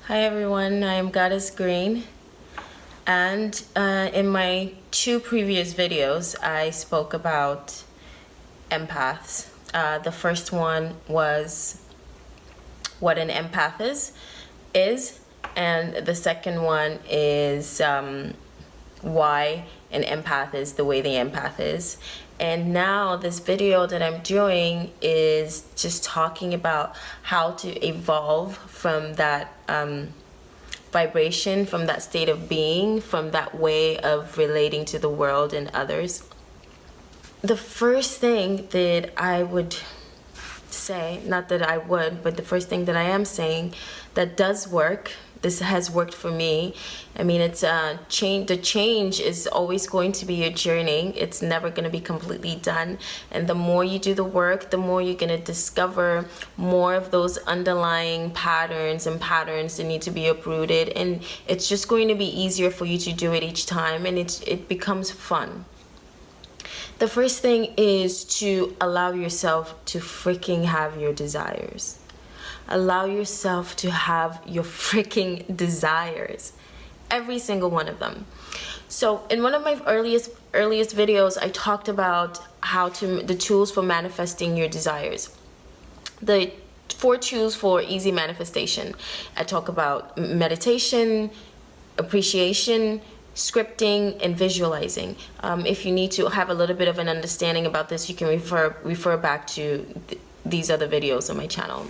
Hi everyone, I am Goddess Green, and in my two previous videos I spoke about empaths. The first one was what an empath is, and the second one is why an empath is the way the empath is. And now this video that I'm doing is just talking about how to evolve from that vibration, from that state of being, from that way of relating to the world and others. The first thing that I would say, not that I would, but the first thing that I am saying that does work, this has worked for me. I mean, it's change. The change is always going to be a journey. It's never going to be completely done. And the more you do the work, the more you're going to discover more of those underlying patterns that need to be uprooted. And it's just going to be easier for you to do it each time, and it becomes fun. The first thing is to allow yourself to freaking have your desires. Allow yourself to have your freaking desires. Every single one of them. So in one of my earliest videos, I talked about the tools for manifesting your desires. The 4 tools for easy manifestation. I talk about meditation, appreciation, scripting, and visualizing. If you need to have a little bit of an understanding about this, you can refer back to these other videos on my channel.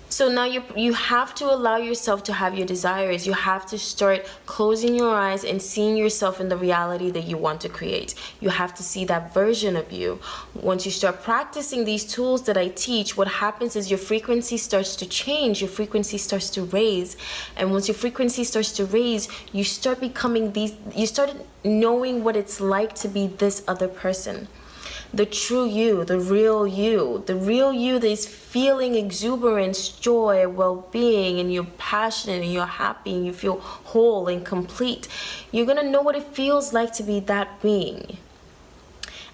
So now you have to allow yourself to have your desires. You have to start closing your eyes and seeing yourself in the reality that you want to create. You have to see that version of you. Once you start practicing these tools that I teach, what happens is your frequency starts to change. Your frequency starts to raise. And once your frequency starts to raise, you start becoming you start knowing what it's like to be this other person. The true you, the real you that is feeling exuberance, joy, well-being, and you're passionate and you're happy and you feel whole and complete. You're gonna know what it feels like to be that being.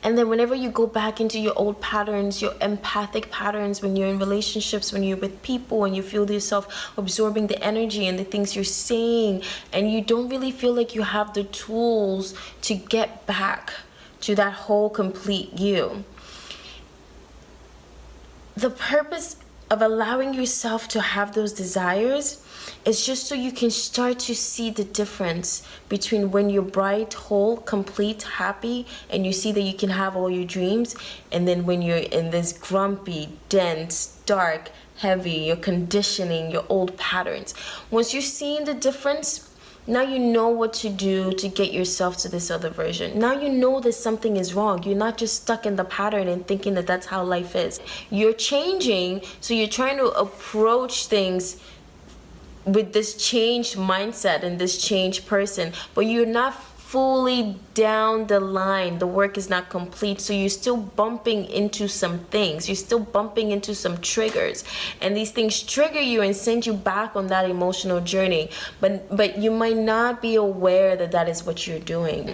And then whenever you go back into your old patterns, your empathic patterns, when you're in relationships, when you're with people and you feel yourself absorbing the energy and the things you're saying, and you don't really feel like you have the tools to get back to that whole complete you. The purpose of allowing yourself to have those desires is just so you can start to see the difference between when you're bright, whole, complete, happy, and you see that you can have all your dreams, and then when you're in this grumpy, dense, dark, heavy, your conditioning, your old patterns. Once you're seeing the difference, now you know what to do to get yourself to this other version. Now you know that something is wrong. You're not just stuck in the pattern and thinking that that's how life is. You're changing, so you're trying to approach things with this changed mindset and this changed person, but you're not fully down the line. The work is not complete, so you're still bumping into some things. You're still bumping into some triggers, and these things trigger you and send you back on that emotional journey, but you might not be aware that that is what you're doing.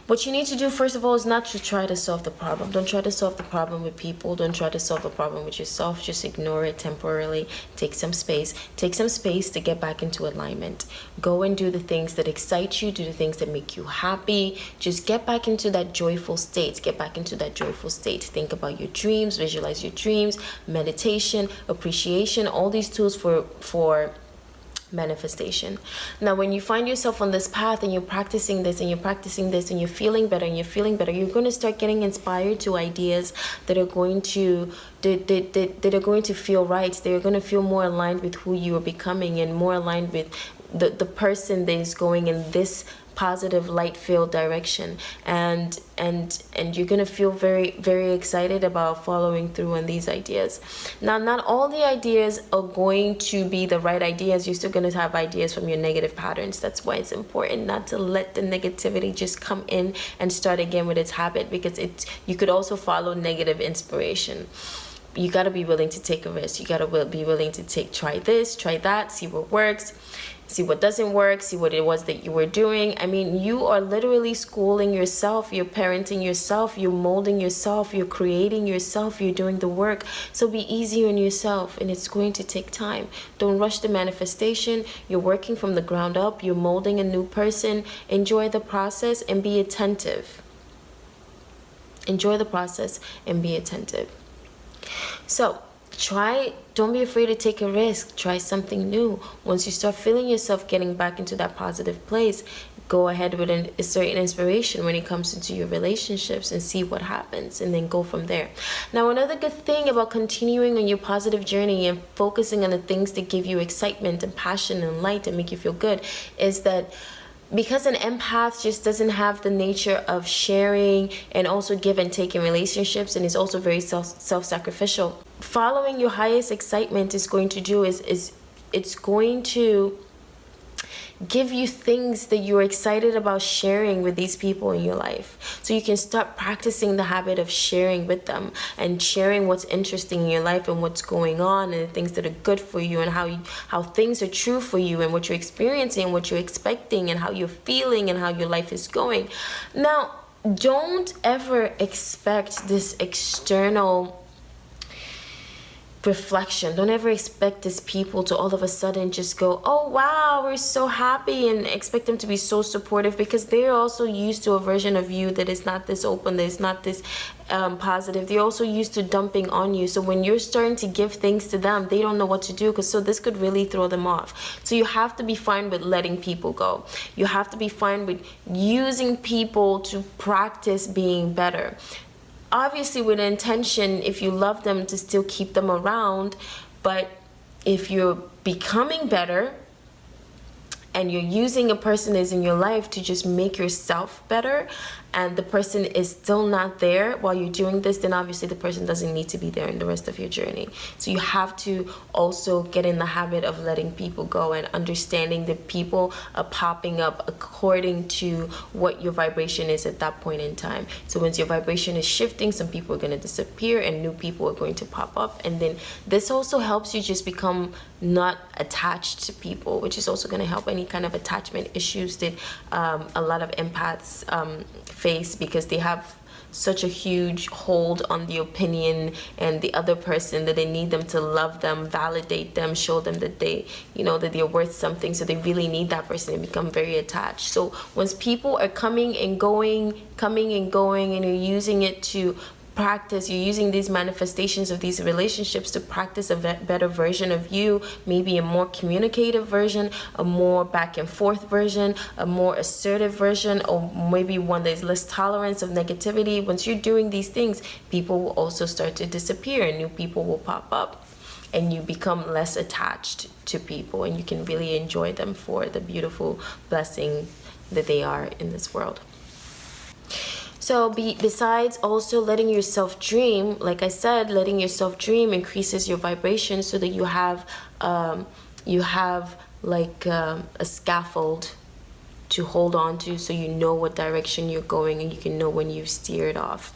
What you need to do, first of all, is not to try to solve the problem. Don't try to solve the problem with people. Don't try to solve the problem with yourself. Just ignore it temporarily. Take some space. Take some space to get back into alignment. Go and do the things that excite you. Do the things that make you happy. Just get back into that joyful state. Get back into that joyful state. Think about your dreams. Visualize your dreams. Meditation, appreciation, all these tools for manifestation. Now when you find yourself on this path and you're practicing this and you're practicing this and you're feeling better and you're feeling better, you're going to start getting inspired to ideas that are going to that are going to feel right. They're going to feel more aligned with who you are becoming and more aligned with the person that is going in this positive light-filled direction, and you're gonna feel very, very excited about following through on these ideas. Now, not all the ideas are going to be the right ideas. You're still gonna have ideas from your negative patterns. That's why it's important not to let the negativity just come in and start again with its habit, because you could also follow negative inspiration. you got to be willing to take a risk. You got to be willing to try this, try that, see what works, see what doesn't work, see what it was that you were doing. I mean, you are literally schooling yourself, you're parenting yourself, you're molding yourself, you're creating yourself, you're doing the work. So be easy on yourself, and it's going to take time. Don't rush the manifestation. You're working from the ground up, you're molding a new person. Enjoy the process and be attentive. Enjoy the process and be attentive. So don't be afraid to take a risk. Try something new. Once you start feeling yourself getting back into that positive place, go ahead with a certain inspiration when it comes into your relationships and see what happens, and then go from there. Now, another good thing about continuing on your positive journey and focusing on the things that give you excitement and passion and light and make you feel good is that because an empath just doesn't have the nature of sharing and also give and take in relationships, and is also very self-sacrificial, following your highest excitement is going to do is it's going to give you things that you're excited about sharing with these people in your life. So you can start practicing the habit of sharing with them and sharing what's interesting in your life and what's going on and the things that are good for you and how things are true for you and what you're experiencing and what you're expecting and how you're feeling and how your life is going. Now, don't ever expect this external reflection. Don't ever expect these people to all of a sudden just go, oh wow, we're so happy, and expect them to be so supportive, because they're also used to a version of you that is not this open, that is not this positive. They're also used to dumping on you. So when you're starting to give things to them, they don't know what to do, so this could really throw them off. So you have to be fine with letting people go. You have to be fine with using people to practice being better. Obviously with intention, if you love them, to still keep them around. But if you're becoming better and you're using a person that's in your life to just make yourself better, and the person is still not there while you're doing this, then obviously the person doesn't need to be there in the rest of your journey. So you have to also get in the habit of letting people go and understanding that people are popping up according to what your vibration is at that point in time. So once your vibration is shifting, some people are going to disappear and new people are going to pop up. And then this also helps you just become not attached to people, which is also going to help any kind of attachment issues that a lot of empaths face, because they have such a huge hold on the opinion and the other person that they need them to love them, validate them, show them that they, that they're worth something. So they really need that person and become very attached. So once people are coming and going, and you're using it to practice, you're using these manifestations of these relationships to practice a better version of you, maybe a more communicative version, a more back and forth version, a more assertive version, or maybe one that is less tolerance of negativity. Once you're doing these things, people will also start to disappear and new people will pop up, and you become less attached to people, and you can really enjoy them for the beautiful blessing that they are in this world. So besides also letting yourself dream, like I said, letting yourself dream increases your vibration so that you have like a scaffold to hold on to, so you know what direction you're going and you can know when you've steered off.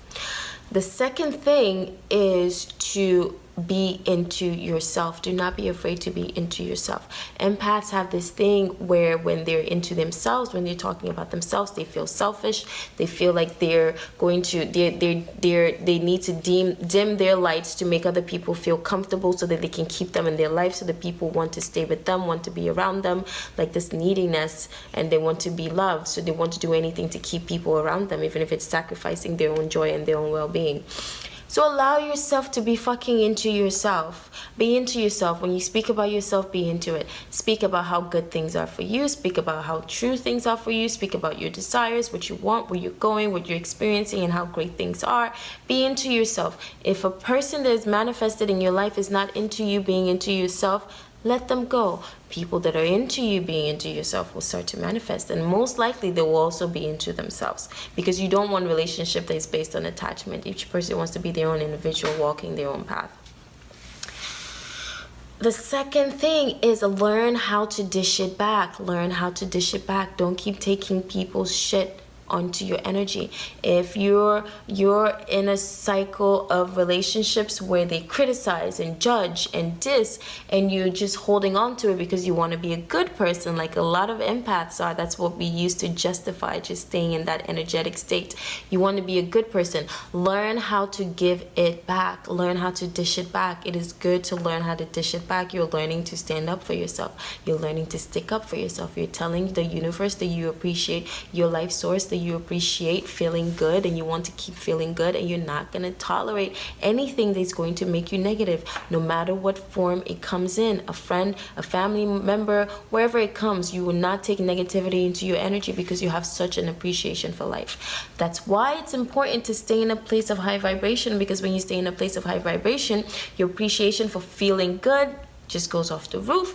The second thing is to be into yourself. Do not be afraid to be into yourself. Empaths have this thing where when they're into themselves, when they're talking about themselves, they feel selfish. They feel like they're going to they need to dim their lights to make other people feel comfortable so that they can keep them in their life, so that people want to stay with them, want to be around them, like this neediness, and they want to be loved, so they want to do anything to keep people around them, even if it's sacrificing their own joy and their own well-being. So allow yourself to be fucking into yourself. Be into yourself. When you speak about yourself, be into it. Speak about how good things are for you. Speak about how true things are for you. Speak about your desires, what you want, where you're going, what you're experiencing, and how great things are. Be into yourself. If a person that is manifested in your life is not into you being into yourself, let them go. People that are into you being into yourself will start to manifest, and most likely they will also be into themselves, because you don't want a relationship that is based on attachment. Each person wants to be their own individual, walking their own path. The second thing is learn how to dish it back. Learn how to dish it back. Don't keep taking people's shit onto your energy. If you're in a cycle of relationships where they criticize and judge and diss, and you're just holding on to it because you want to be a good person, like a lot of empaths are, that's what we use to justify just staying in that energetic state. You want to be a good person. Learn how to give it back. Learn how to dish it back. It is good to learn how to dish it back. You're learning to stand up for yourself. You're learning to stick up for yourself. You're telling the universe that you appreciate your life source, that you appreciate feeling good, and you want to keep feeling good, and you're not going to tolerate anything that's going to make you negative, no matter what form it comes in. A friend, a family member, wherever it comes, you will not take negativity into your energy because you have such an appreciation for life. That's why it's important to stay in a place of high vibration, because when you stay in a place of high vibration, your appreciation for feeling good just goes off the roof.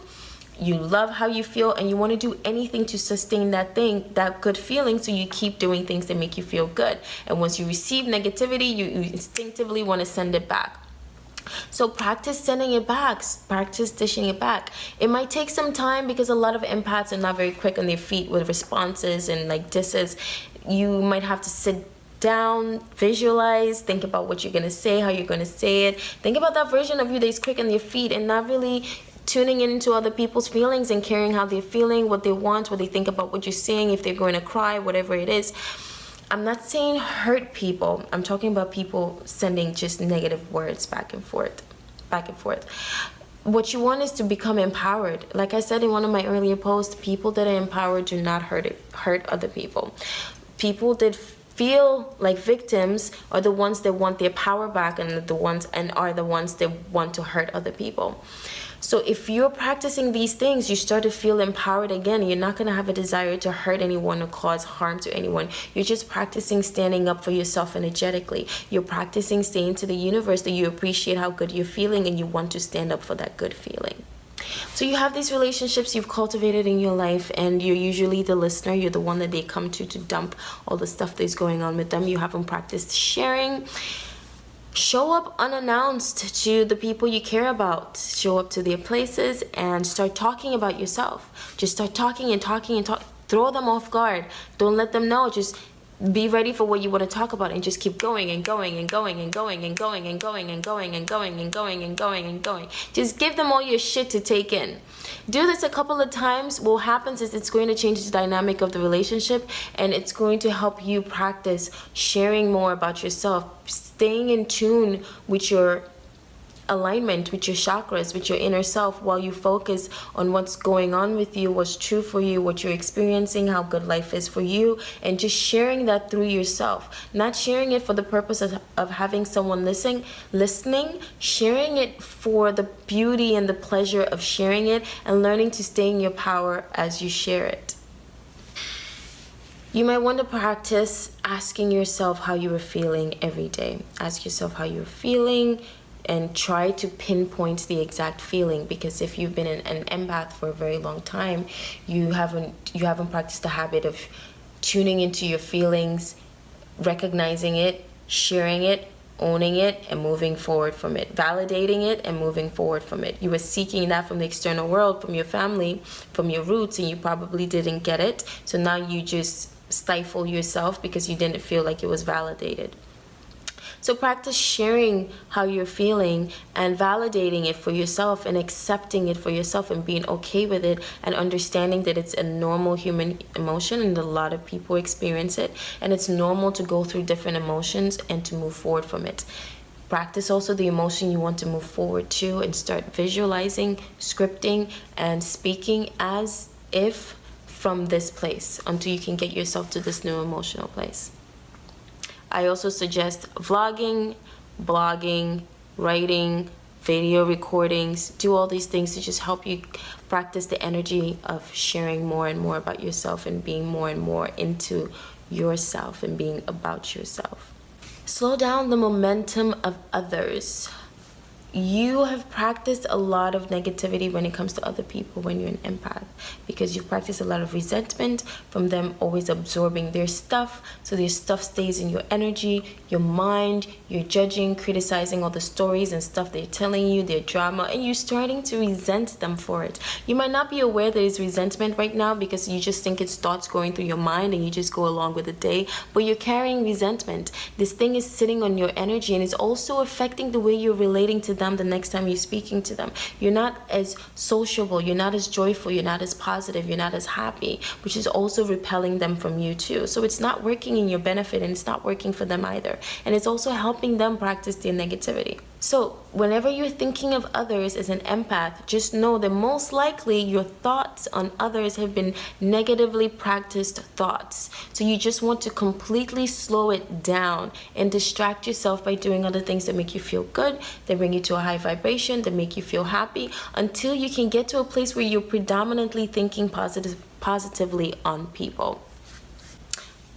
You love how you feel, and you want to do anything to sustain that good feeling, so you keep doing things that make you feel good. And once you receive negativity, you instinctively want to send it back. So practice sending it back, practice dishing it back. It might take some time because a lot of empaths are not very quick on their feet with responses and like disses. You might have to sit down, visualize, think about what you're going to say, how you're going to say it. Think about that version of you that is quick on their feet and not really tuning into other people's feelings and caring how they're feeling, what they want, what they think about what you're saying, if they're going to cry, whatever it is. I'm not saying hurt people. I'm talking about people sending just negative words back and forth. What you want is to become empowered. Like I said in one of my earlier posts, people that are empowered do not hurt other people. People that feel like victims are the ones that want their power back, and are the ones that want to hurt other people. So if you're practicing these things, you start to feel empowered again. You're not going to have a desire to hurt anyone or cause harm to anyone. You're just practicing standing up for yourself energetically. You're practicing saying to the universe that you appreciate how good you're feeling, and you want to stand up for that good feeling. So you have these relationships you've cultivated in your life, and you're usually the listener. You're the one that they come to dump all the stuff that's going on with them. You haven't practiced sharing. Show up unannounced to the people you care about. Show up to their places and start talking about yourself. Just start talking and talking and talk. Throw them off guard. Don't let them know. Just be ready for what you want to talk about, and just keep going and going and going and going and going and going and going and going and going and going and going. Just give them all your shit to take in. Do this a couple of times. What happens is it's going to change the dynamic of the relationship, and it's going to help you practice sharing more about yourself, staying in tune with your alignment, with your chakras, with your inner self, while you focus on what's going on with you, what's true for you, what you're experiencing, how good life is for you, and just sharing that through yourself. Not sharing it for the purpose of having someone listening, sharing it for the beauty and the pleasure of sharing it, and learning to stay in your power as you share it. You might want to practice asking yourself how you are feeling every day. Ask yourself how you're feeling, and try to pinpoint the exact feeling, because if you've been an empath for a very long time, you haven't practiced the habit of tuning into your feelings, recognizing it, sharing it, owning it, and moving forward from it, validating it and moving forward from it. You were seeking that from the external world, from your family, from your roots, and you probably didn't get it. So now you just stifle yourself because you didn't feel like it was validated. So practice sharing how you're feeling and validating it for yourself and accepting it for yourself and being okay with it and understanding that it's a normal human emotion and a lot of people experience it, and it's normal to go through different emotions and to move forward from it. Practice also the emotion you want to move forward to, and start visualizing, scripting, and speaking as if from this place until you can get yourself to this new emotional place. I also suggest vlogging, blogging, writing, video recordings. Do all these things to just help you practice the energy of sharing more and more about yourself and being more and more into yourself and being about yourself. Slow down the momentum of others. you have practiced a lot of negativity when it comes to other people when you're an empath, because you've practiced a lot of resentment from them always absorbing their stuff, so their stuff stays in your energy, your mind. You're judging, criticizing all the stories and stuff they're telling you, their drama, and you're starting to resent them for it. You might not be aware there's resentment right now because you just think it's thoughts going through your mind and you just go along with the day, but you're carrying resentment. This thing is sitting on your energy and it's also affecting the way you're relating to them the next time you're speaking to them. You're not as sociable, you're not as joyful, you're not as positive, you're not as happy, which is also repelling them from you too. So it's not working in your benefit and it's not working for them either. And it's also helping them practice their negativity. So whenever you're thinking of others as an empath, just know that most likely your thoughts on others have been negatively practiced thoughts. So you just want to completely slow it down and distract yourself by doing other things that make you feel good, that bring you to a high vibration, that make you feel happy, until you can get to a place where you're predominantly thinking positively on people.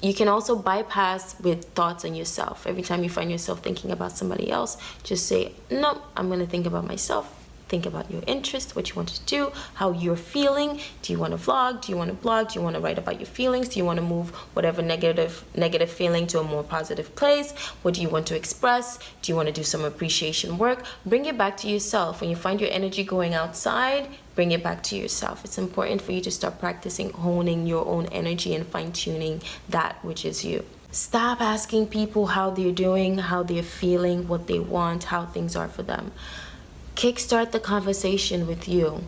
You can also bypass with thoughts on yourself. Every time you find yourself thinking about somebody else, just say, no, I'm going to think about myself. Think about your interest, what you want to do, how you're feeling. Do you want to vlog? Do you want to blog? Do you want to write about your feelings? Do you want to move whatever negative feeling to a more positive place? What do you want to express? Do you want to do some appreciation work? Bring it back to yourself. When you find your energy going outside, bring it back to yourself. It's important for you to start practicing honing your own energy and fine-tuning that which is you. Stop asking people how they're doing, how they're feeling, what they want, how things are for them. Kickstart the conversation with you.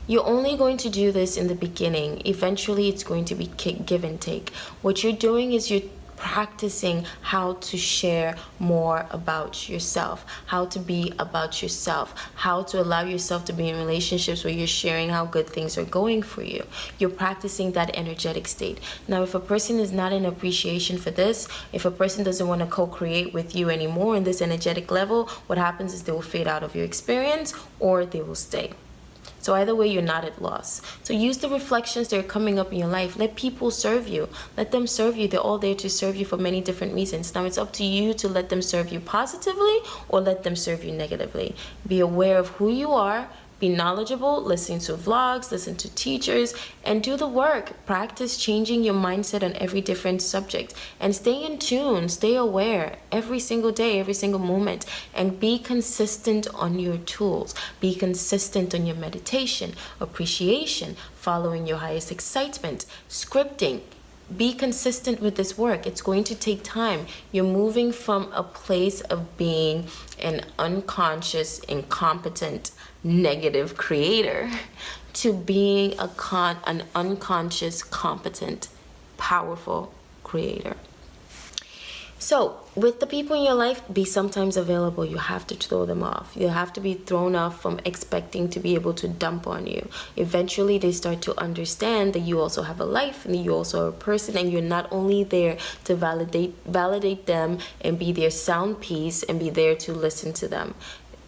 You're only going to do this in the beginning. Eventually, it's going to be give and take. What you're doing is you're practicing how to share more about yourself, how to be about yourself, how to allow yourself to be in relationships where you're sharing how good things are going for you. You're practicing that energetic state. Now, if a person is not in appreciation for this, if a person doesn't want to co-create with you anymore in this energetic level, what happens is they will fade out of your experience or they will stay. So either way, you're not at loss. So use the reflections that are coming up in your life. Let people serve you. Let them serve you. They're all there to serve you for many different reasons. Now it's up to you to let them serve you positively or let them serve you negatively. Be aware of who you are. Be knowledgeable, listen to vlogs, listen to teachers, and do the work. Practice changing your mindset on every different subject. And stay in tune, stay aware every single day, every single moment. And be consistent on your tools. Be consistent on your meditation, appreciation, following your highest excitement, scripting. Be consistent with this work. It's going to take time. You're moving from a place of being an unconscious, incompetent, negative creator to being an unconscious, competent, powerful creator. So with the people in your life, be sometimes available. You have to throw them off. You have to be thrown off from expecting to be able to dump on you. Eventually, they start to understand that you also have a life and you also are a person, and you're not only there to validate them and be their sound piece and be there to listen to them.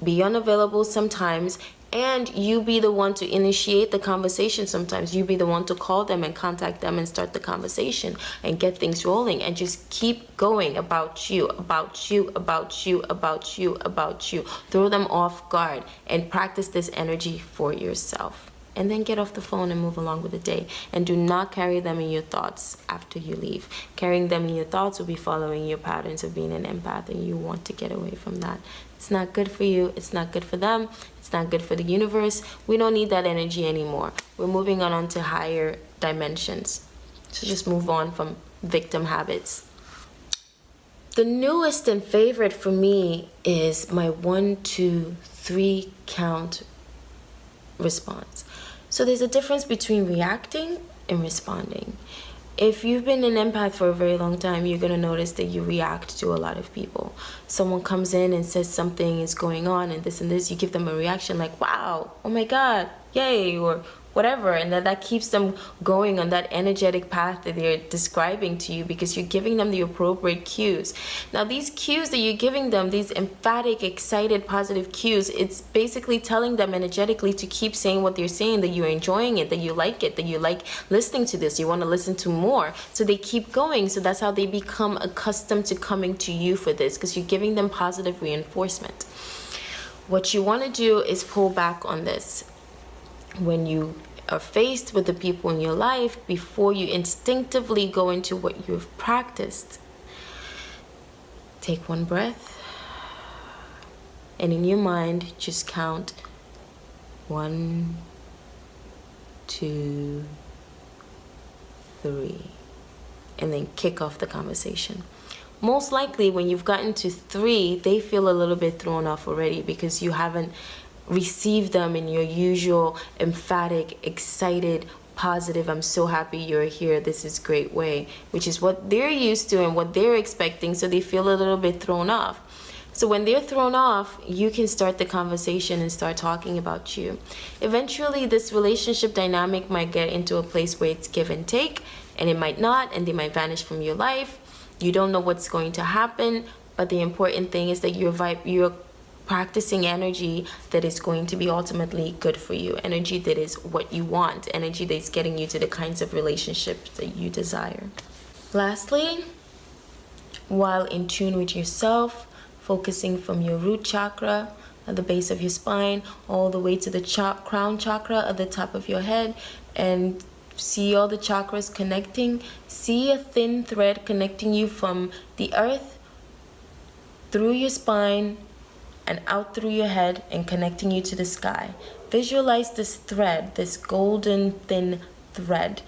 Be unavailable sometimes, and you be the one to initiate the conversation sometimes. You be the one to call them and contact them and start the conversation and get things rolling, and just keep going about you, about you, about you, about you, about you. Throw them off guard and practice this energy for yourself. And then get off the phone and move along with the day. And do not carry them in your thoughts after you leave. Carrying them in your thoughts will be following your patterns of being an empath, and you want to get away from that. It's not good for you. It's not good for them. It's not good for the universe. We don't need that energy anymore. We're moving on to higher dimensions. So just move on from victim habits. The newest and favorite for me is my 1, 2, 3 count response. So there's a difference between reacting and responding. If you've been an empath for a very long time, you're going to notice that you react to a lot of people. Someone comes in and says something is going on and this, you give them a reaction like, wow, oh my God, yay, or whatever, and that keeps them going on that energetic path that they're describing to you, because you're giving them the appropriate cues. Now these cues that you're giving them, these emphatic, excited, positive cues, it's basically telling them energetically to keep saying what they're saying, that you're enjoying it, that you like listening to this, you want to listen to more, so they keep going. So that's how they become accustomed to coming to you for this, because you're giving them positive reinforcement. What you want to do is pull back on this. When you are faced with the people in your life, before you instinctively go into what you've practiced, take one breath, and in your mind, just count 1, 2, 3, and then kick off the conversation. Most likely when you've gotten to 3, they feel a little bit thrown off already because you haven't received them in your usual emphatic, excited, positive, I'm so happy you're here, this is great way, which is what they're used to and what they're expecting, so they feel a little bit thrown off. So when they're thrown off, you can start the conversation and start talking about you. Eventually, this relationship dynamic might get into a place where it's give and take, and it might not, and they might vanish from your life. You don't know what's going to happen, but the important thing is that you're practicing energy that is going to be ultimately good for you, energy that is what you want, energy that's getting you to the kinds of relationships that you desire. Lastly, while in tune with yourself, focusing from your root chakra at the base of your spine all the way to the crown chakra at the top of your head, and see all the chakras connecting. See a thin thread connecting you from the earth through your spine and out through your head and connecting you to the sky. Visualize this thread, this golden thin thread,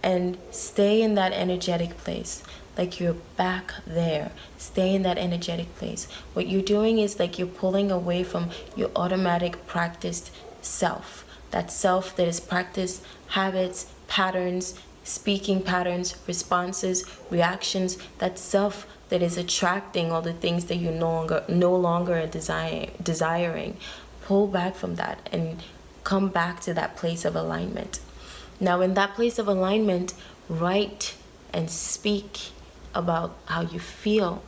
and stay in that energetic place, like you're back there. Stay in that energetic place. What you're doing is like you're pulling away from your automatic practiced self, that self that is practiced habits, patterns, speaking patterns, responses, reactions, that self that is attracting all the things that you no longer are desiring. Pull back from that and come back to that place of alignment. Now in that place of alignment, write and speak about how you feel,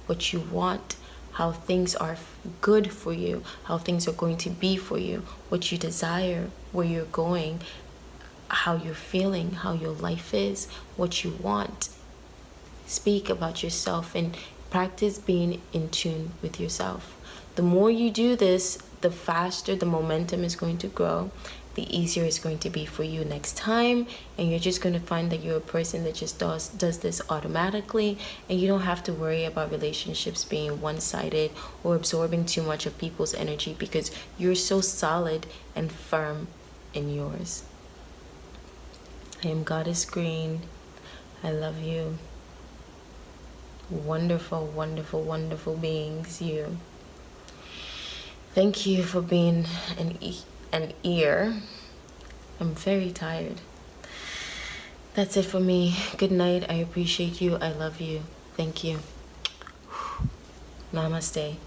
what you want, how things are good for you, how things are going to be for you, what you desire, where you're going, how you're feeling, how your life is, what you want. Speak about yourself and practice being in tune with yourself. The more you do this, the faster the momentum is going to grow, the easier it's going to be for you next time, and you're just going to find that you're a person that just does this automatically, and you don't have to worry about relationships being one-sided or absorbing too much of people's energy, because you're so solid and firm in yours. I am Goddess Green. I love you. Wonderful, wonderful, wonderful beings, you. Thank you for being an ear. I'm very tired. That's it for me. Good night. I appreciate you. I love you. Thank you. Namaste.